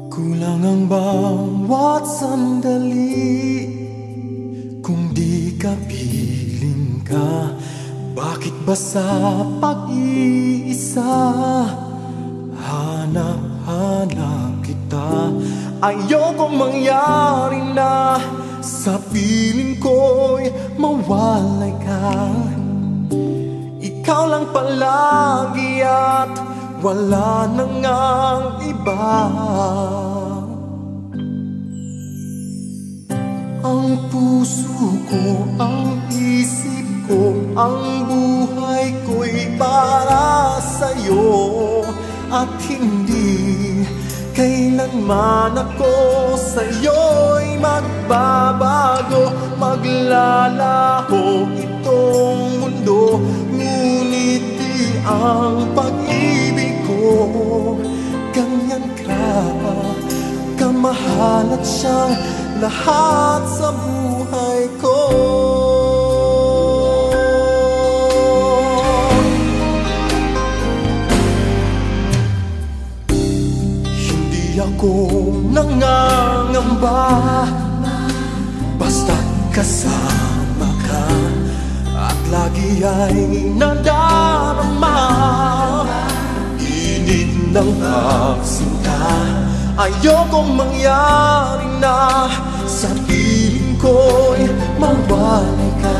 Kulang ang bawat sandali kung di ka piling ka. Bakit ba sa pag-iisa hanap-hanap kita? Ayokong mangyari na sa piling ko'y mawalay ka. Ikaw lang palagi at wala na ngang iba. Ang puso ko, ang isip ko, ang buhay ko'y para sa'yo. At hindi kailanman ako sa'yo'y magbabago. Maglalaho itong mundo, ngunit di ang pag-ibig ko ganyan ka kamahal at siyang lahat sa buhay ko. Hindi ako nangangamba basta't kasama ka, at lagi ay nadarama init ng pagsinta. Ayokong mangyari na sa piling ko'y mawalay ka.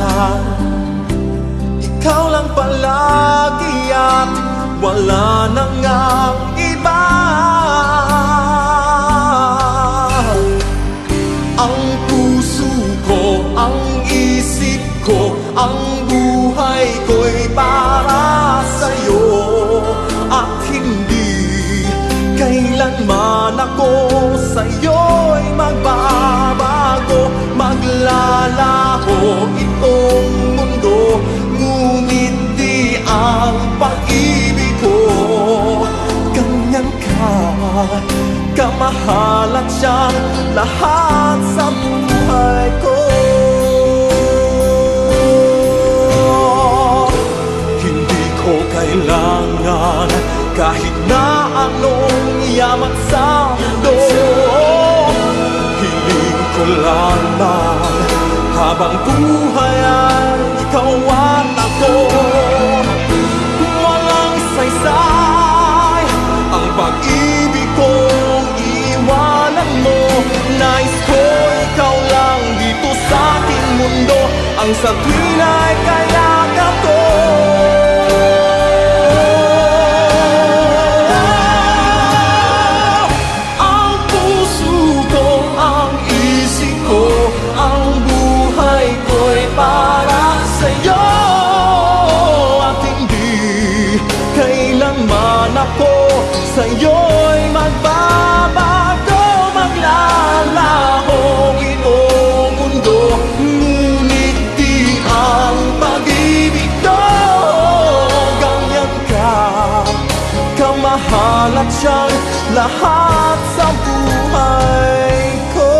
Ikaw lang palagi at wala na ngang iba. Ang puso ko, ang isip ko, ang buhay ko'y para sa'yo. At hindi kailanman ako sa'yo'y magbabago. Maglalaho itong mundo, ngunit di ang pag-ibig ko ganyan ka kamahal at siyang lahat sa buhay ko. Hindi ko kailangan kahit na anong yaman sa mundo. Hiling ko lamang habang buhay ay ikaw at ako. Walang saysay ang pag-ibig kong iwanan mo. Nais ko ikaw lang dito sa ating mundo, ang sa tuwin ay kayakap ko. Para sa'yo at hindi kailanman ako sa'yo'y magbabago. Maglalaho itong mundo, ngunit di ang pag-ibig ko ganyan ka kamahal at siyang lahat sa buhay ko.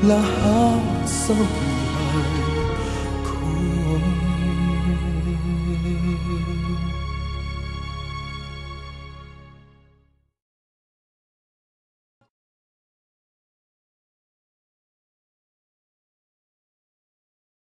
Lahat sa buhay